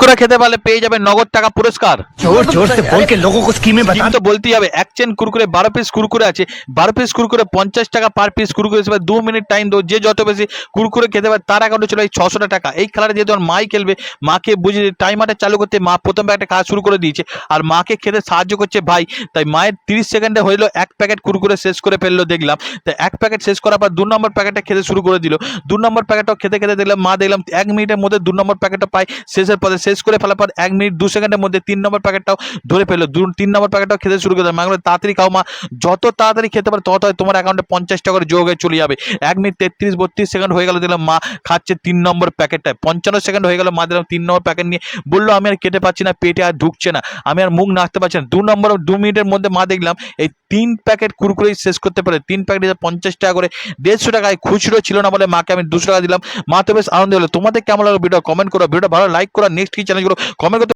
কুরকুরে খেতে পারলে পেয়ে যাবে নগদ টাকা পুরস্কার। जोर जोर से बोल के लोगों को स्कीमें बता। স্কিম তো বলতেই হবে। এক চেন কুরকুরে 12 পিস কুরকুরে আছে, 12 পিস কুরকুরে 50 টাকা পার পিস কুরকুরে হিসেবে 2 মিনিট টাইম দেবো। যে যত বেশি কুরকুরে খেতে পারে তার অ্যাকাউন্টে চলে 600 টাকা। এই খেলাটা যেহেতু আমার মাই খেলবে, মাকে বুঝিয়ে টাইমারটা চালু করতে মা প্রথম একটা কাজ শুরু করে দিয়েছে, আর মাকে খেতে সাহায্য করছে ভাই। তাই মায়ের 30 সেকেন্ডে হইলো এক প্যাকেট কুরকুরে শেষ করে ফেললো দেখলাম। তাই এক প্যাকেট শেষ করার পর 2 নম্বর প্যাকেটটা খেতে শুরু করে দিল। 2 নম্বর প্যাকেটটাও খেতে খেতে দেখলাম মা দেখলাম 1 মিনিটের মধ্যে 2 নম্বর প্যাকেটটা পাই শেষের পথে। শেষ করে ফেলার পর 1 মিনিট 2 সেকেন্ডের মধ্যে 3 নম্বর প্যাকেটটাও ধরে ফেললো। 3 নম্বর প্যাকেটটাও খেতে শুরু করে দিল। মা বলল তাড়াতাড়ি খাও মা, যত তাড়াতাড়ি খেতে পারো তত তোমার অ্যাকাউন্টে 50 টাকা করে যোগ হয়ে চলে যাবে। 1 মিনিট 33-32 সেকেন্ড হয়ে গেল, দেখলাম মা খাচ্ছে 3 নম্বর প্যাকেটটা। 55 সেকেন্ড হয়ে গেল, মা দিলাম 3 নম্বর প্যাকেট নিয়ে বললো আমি আর খেতে পাচ্ছি না, পেটে আর ঢুকছে না, আমি আর মুখ নাড়তে পারছি না। 2 মিনিটের মধ্যে মা দেখলাম এই 3 প্যাকেট কুরকুরে শেষ করতে পারে। 3 প্যাকেট 50 টাকা করে, 150 টাকায় খুচরো ছিল না বলে মাকে আমি 200 টাকা দিলাম। মা তো বেশ আনন্দ হলো। তোমাদের কেমন লাগলো ভিডিও কমেন্ট করো, ভিডিওটা ভালো লাইক করো, নেক্সট কি চ্যালেঞ্জ করো কমেন্ট করতে